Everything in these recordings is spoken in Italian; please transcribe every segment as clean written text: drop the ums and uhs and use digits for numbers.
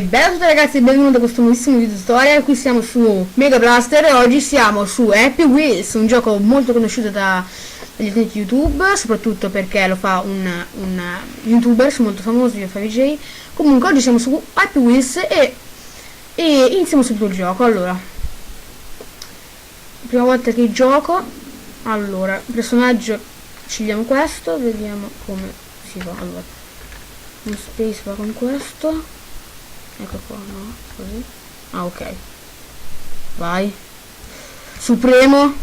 bella a tutti ragazzi e benvenuti a questo nuovissimo video storia. Qui siamo su Mega Blaster e oggi siamo su Happy Wheels, un gioco molto conosciuto dagli utenti YouTube, soprattutto perché lo fa un youtuber molto famoso, VJ. Comunque oggi siamo su Happy Wheels e iniziamo subito il gioco. Allora, prima volta che gioco, allora, il personaggio scegliamo questo, vediamo come si fa. Allora, un space va con questo, ecco qua, no? Così. Ah, ok, vai Supremo.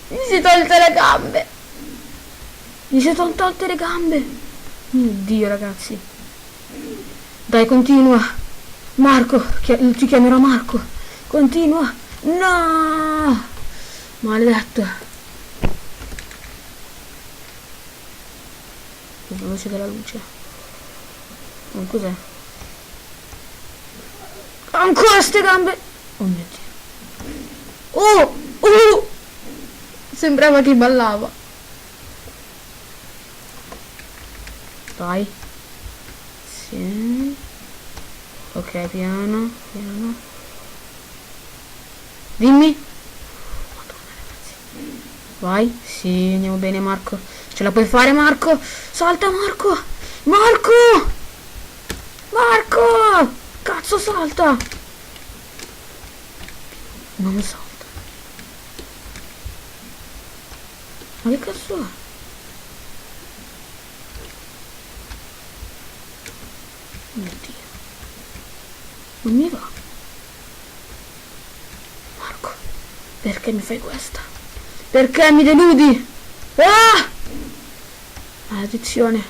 Gli si tolte le gambe, gli si sono tolte le gambe, mio Dio ragazzi. Dai, continua Marco, ti chiamerò Marco, continua. No, maledetto. Veloce della luce. Oh, cos'è? Ancora ste gambe. Oh mio Dio. Oh, sembrava che ballava. Dai. Sì. Ok, piano, piano. Dimmi. Madonna ragazzi. Vai. Sì, andiamo bene Marco. Ce la puoi fare Marco? Salta Marco! Marco! Marco! Cazzo salta! Non salta. Ma che cazzo è? Mio Dio. Non mi va. Marco, perché mi fai questa? Perché mi deludi? Ah! Maledizione.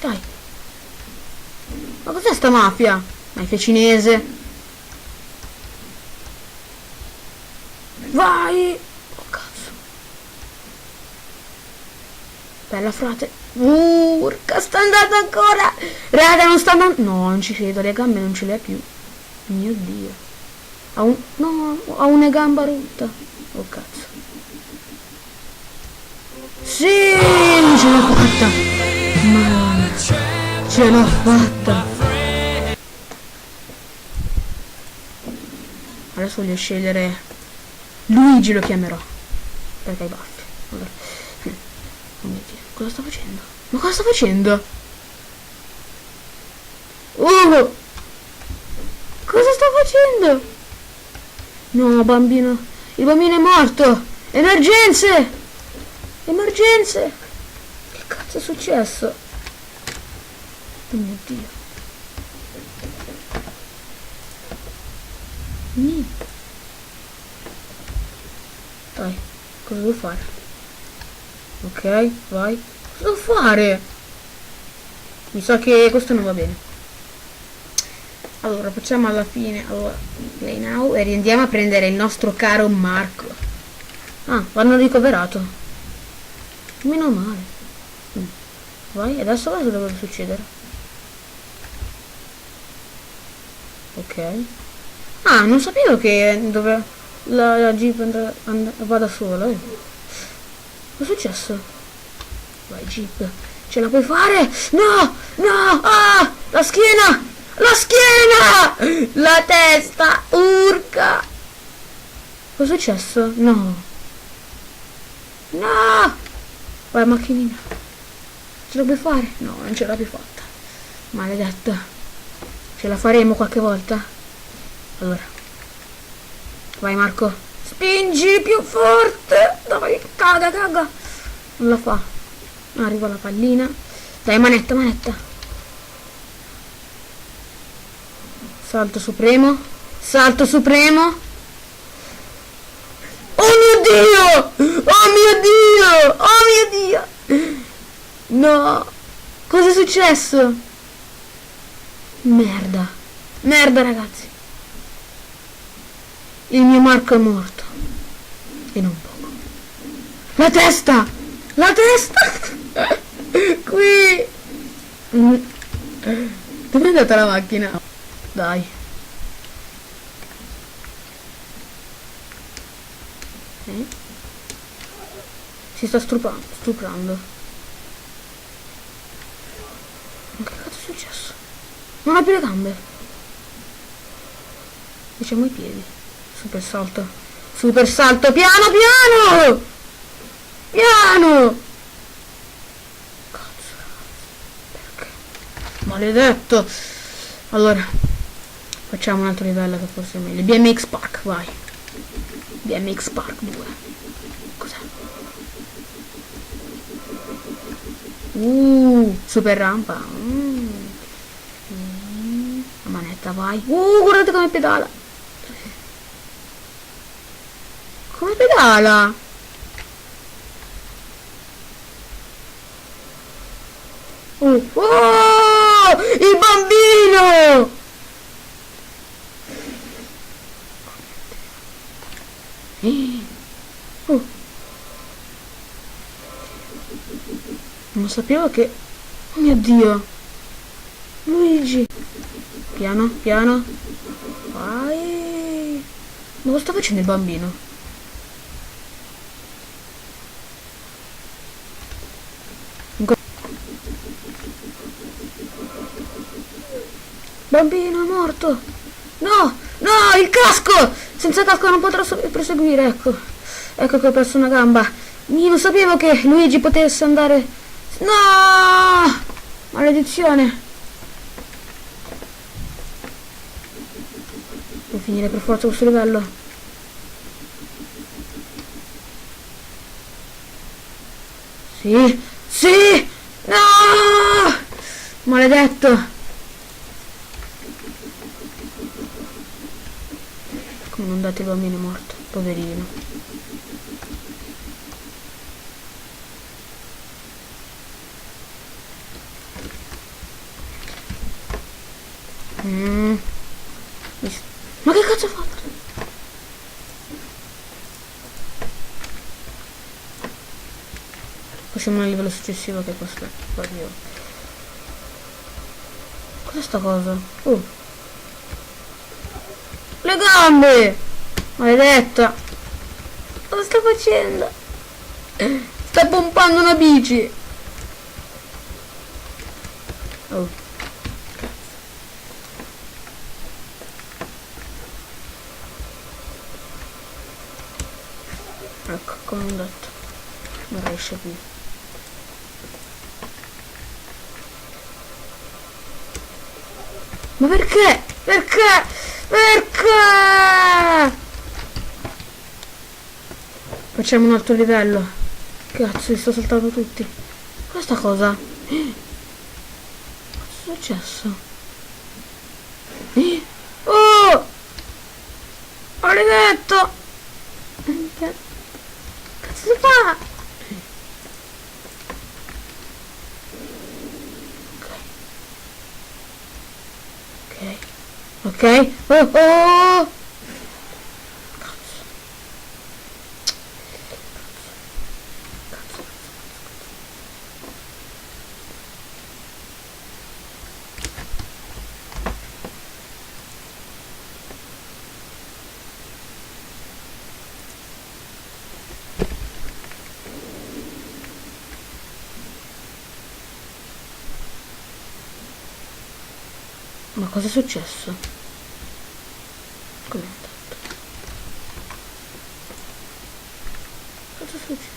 Dai. Ma cos'è sta mafia? Mafia cinese. Vai. Oh cazzo. Bella frate. Urca, sta andando ancora. Raga, non sta andando. No, non ci credo, le gambe non ce le ha più. Mio Dio. Ha una gamba rotta. Oh cazzo. Sì, ce l'ho fatta. Madonna, ce l'ho fatta. Adesso voglio scegliere Luigi, lo chiamerò perché hai baffi. Allora. Oh mio Dio, cosa sta facendo? Ma cosa sta facendo? Cosa sta facendo? No, bambino, il bambino è morto. Emergenze! Emergenze! Che cazzo è successo? Oh mio Dio. Niente. Dai, cosa devo fare? Ok, vai. Cosa devo fare? Mi sa che questo non va bene. Allora, facciamo alla fine. Allora, play now e riandiamo a prendere il nostro caro Marco. Ah, l'hanno ricoverato. Meno male. Vai, adesso cosa dovrebbe succedere? Ok. Ah, non sapevo che dove la jeep va da sola. Cosa è successo? Vai jeep, ce la puoi fare? No, no, ah, la schiena, la schiena, la testa, urca. Cosa è successo? No, no. Vai macchinina. Ce la puoi fare? No, non ce l'ha più fatta. Maledetta. Ce la faremo qualche volta? Allora. Vai Marco. Spingi più forte. Dai, caga, caga. Non la fa. Arriva la pallina. Dai, manetta, manetta. Salto supremo. Salto supremo. Oh mio Dio! Oh mio Dio! Oh mio Dio! No! Cosa è successo? Merda! Merda ragazzi! Il mio Marco è morto. E non poco. La testa! La testa! Qui! Dove è andata la macchina? Dai. Si sta stuprando. successo? Non ha più le gambe. Diciamo i piedi. Super salto. Super salto. Piano piano! Piano! Cazzo. Perché? Maledetto. Allora. Facciamo un altro livello che forse è meglio. BMX Park, vai. BMX Park 2. Cos'è? Super rampa. La manetta, vai. Guardate come pedala. Come pedala? Il bambino! Non sapevo che... Oh mio Dio! Luigi! Piano, piano. Vai! Ma cosa sta facendo il bambino? Bambino è morto! No! No! Il casco! Senza casco non potrò proseguire, ecco. Ecco che ho perso una gamba. Io non sapevo che Luigi potesse andare... No! Maledizione! Devo finire per forza questo livello. Sì! Sì! No! Maledetto! Come non date il bambino morto, poverino. Ma che cazzo ha fatto? Passiamo al livello successivo che costa. Oddio. Cos'è sta cosa? Le gambe! Maledetta! Cosa sta facendo? Sta pompando una bici! Oh. Ecco, come ho detto. Non riesce più. Ma perché? Perché? Perché? Facciamo un altro livello. Cazzo, li sto saltando tutti. Questa cosa? Cosa è successo? Oh! Maledetto! Che cazzo si fa? Ok. Oh! Cazzo. Ma cosa è successo? Come è andato? Cosa è successo?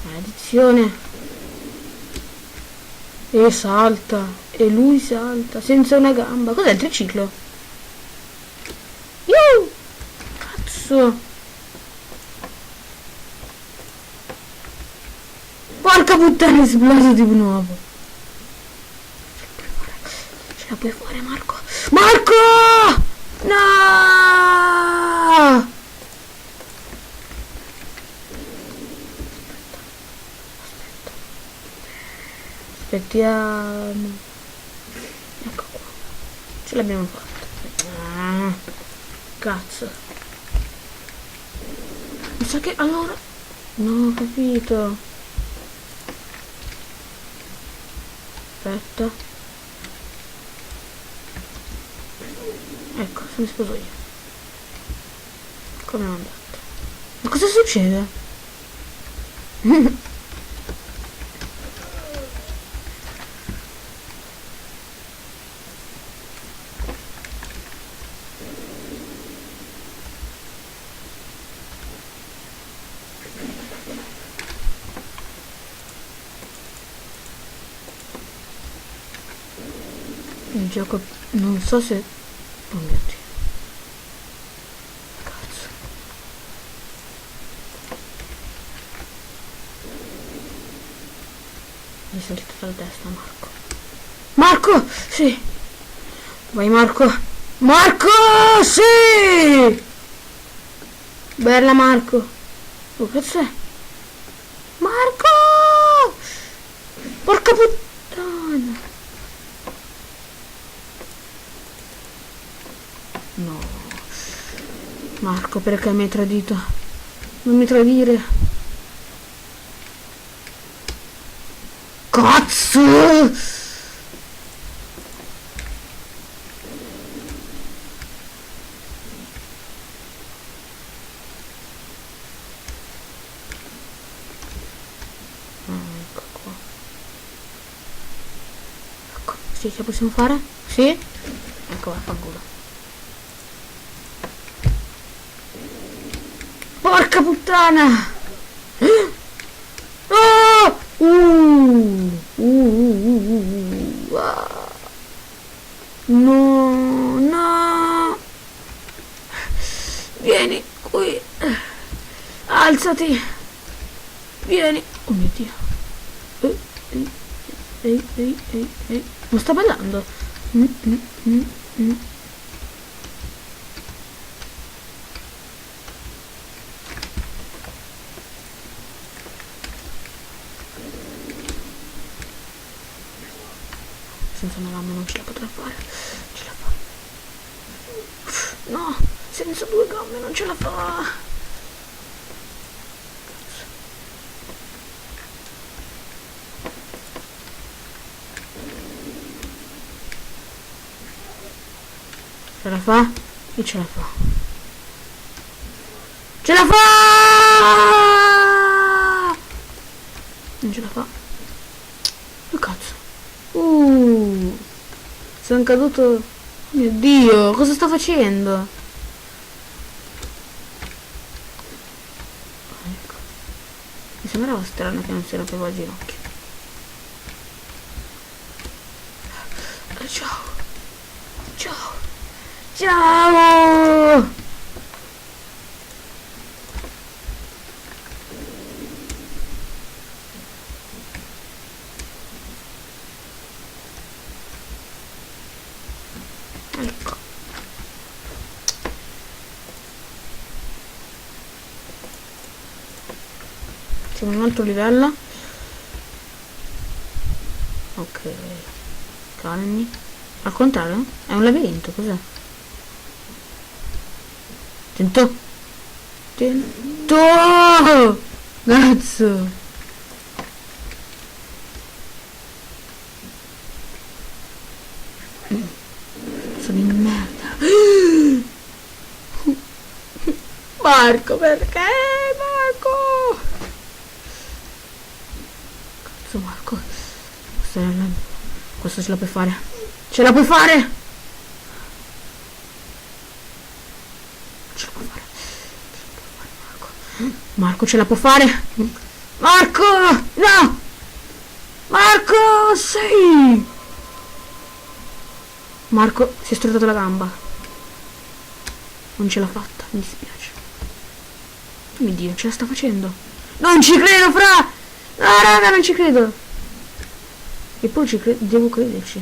Maledizione. E salta. E lui salta. Senza una gamba. Cos'è il triciclo? Cazzo. Porca puttana, è esploso di nuovo. Ce la puoi fare, Marco? Marco! No! Aspettiamo. Ecco qua. Ce l'abbiamo fatta. Cazzo. Mi sa che allora... No, ho capito. Aspetta. Ecco, se mi sposo io. Come ho andato? Ma cosa succede? Il gioco non so se... Oh mio Dio. Cazzo. Mi hai sentito dalla testa, Marco. Marco! Sì! Vai Marco! Marco! Sì! Bella Marco! Oh, cazzo è? Marco! Porca puttana! No. Marco, perché mi hai tradito? Non mi tradire. Cazzo! Ecco qua. Ecco, sì, ce la possiamo fare? Sì? Ecco, vaffanculo. Porca puttana! Oh! Ah. No, no! Vieni qui! Alzati! Vieni! Oh mio Dio! Ehi. Non sta ballando? Mm. Senza una lama non ce la potrà fare. Ce la fa. No, senza 2 gambe non ce la fa. Ce la fa? E ce la fa. Ce la fa! Non ce la fa. Che cazzo? Sono caduto. Oh mio Dio, cosa sta facendo? Ecco. Mi sembrava strano che non si rompeva il ginocchio. Ciao. Ecco. C'è un altro livello. Ok. Calmi. Al contrario? È un labirinto, cos'è? Tento. Cazzo. Sono in merda. Marco, perché? Marco. Cazzo Marco. Questo ce la puoi fare. Ce la puoi fare. Ce la puoi fare. Marco ce la può fare. Marco! No! Marco! Sì! Marco si è struttato la gamba. Non ce l'ha fatta, mi dispiace. Oh mio Dio, ce la sta facendo. Non ci credo, fra! No, raga, non ci credo. Eppure devo crederci.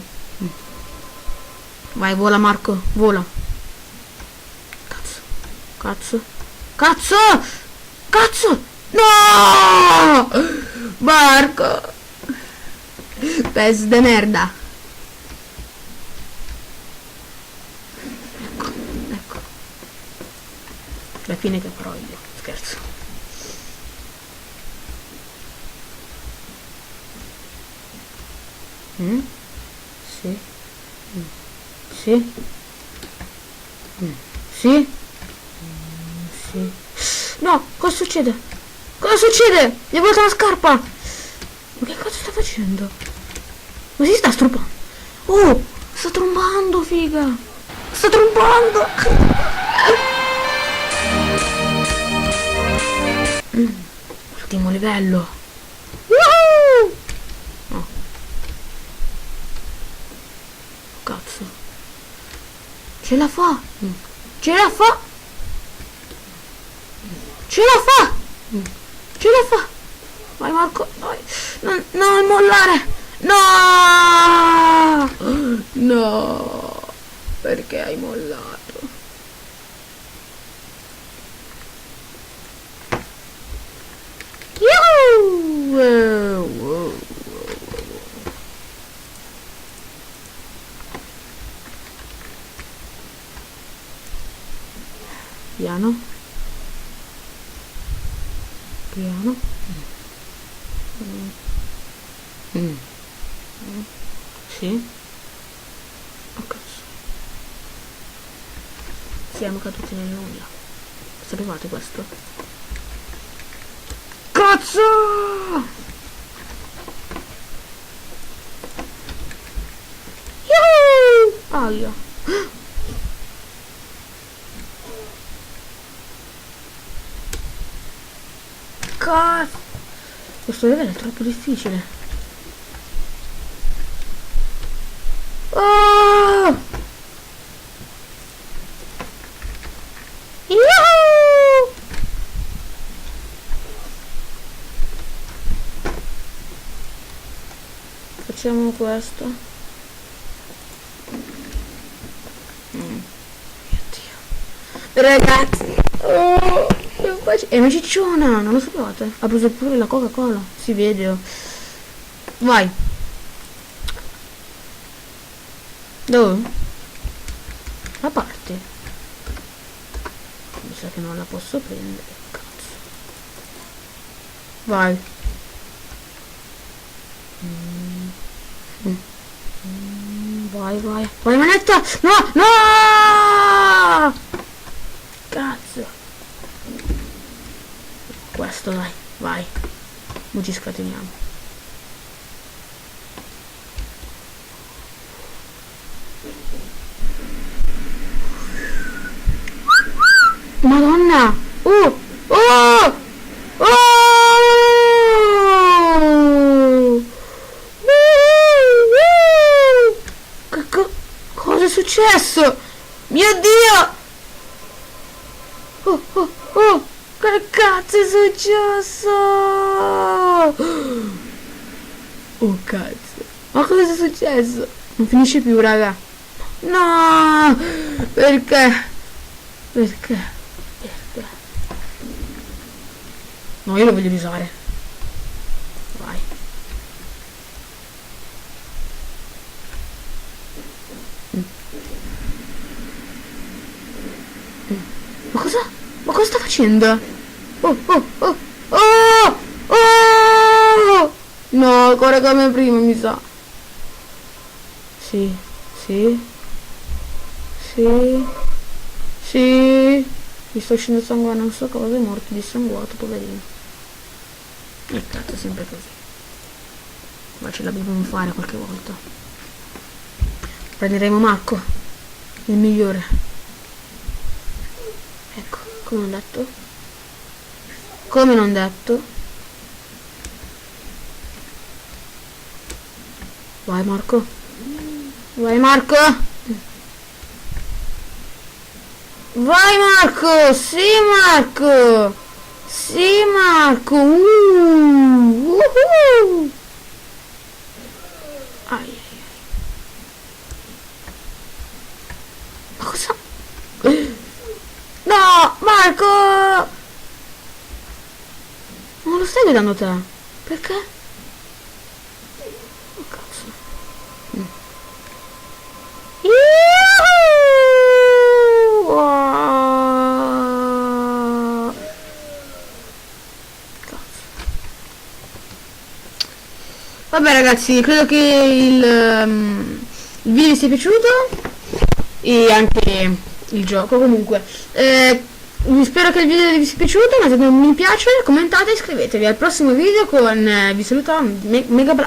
Vai, vola Marco, vola. Cazzo! No! Marco! Pez de merda. Ecco. La fine che farò io. Scherzo. Sì. Sì. Sì. Sì. No, cosa succede? Cosa succede? Gli è volata la scarpa. Ma che cosa sta facendo? Ma si sta struppando. Oh, sta trombando, figa. Sta trombando. Ultimo livello. Woohoo! Oh. Cazzo. Ce la fa! Ce la fa! Ce la fa! Ce la fa! Vai Marco, vai! Non mollare! No! No! Perché hai mollato? Yuhu! Piano. Piano. Sì. Ok. Siamo caduti nel nulla. Sapevate questo? Cazzo! Yuhu! Aia. Cazzo! Questo livello è troppo difficile. Oh! Yuhu! Facciamo questo. Mio Dio. Ragazzi. Oh! È una cicciona, non lo sapevate? Ha preso pure la Coca-Cola. Si vede. Vai. Dove? La parte. Mi sa che non la posso prendere. Cazzo. Vai. Vai, vai. Vai manetta! No! No! Cazzo. Questo dai, vai. Non ci scateniamo. Madonna! Oh! Oh! Cosa è successo? Mio Dio! Oh, oh, oh! Che cazzo è successo? Oh cazzo. Ma cosa è successo? Non finisce più, raga. No! Perché? Perché? Perché? No, io lo voglio usare. Vai. Ma cosa? Ma cosa sta facendo? Oh, oh, oh, oh, oh! No, ancora come prima, mi sa. Sì, sì. Sì. Sì. Mi sto scendendo sangue, non so cosa, è morto dissanguato, poverino. E cazzo, è sempre così. Ma ce la dobbiamo fare qualche volta. Prenderemo Marco, il migliore. Ecco, come ho detto. Come non detto. Vai Marco. Vai Marco. Vai Marco. Sì Marco. Sì Marco. Ai. Ma cosa? No Marco. Non lo stai guidando te? Perché? Oh cazzo. Cazzo. Vabbè ragazzi, credo che il video vi sia piaciuto e anche il gioco. Comunque spero che il video vi sia piaciuto, mettete un mi piace, commentate e iscrivetevi al prossimo video con vi saluta Mega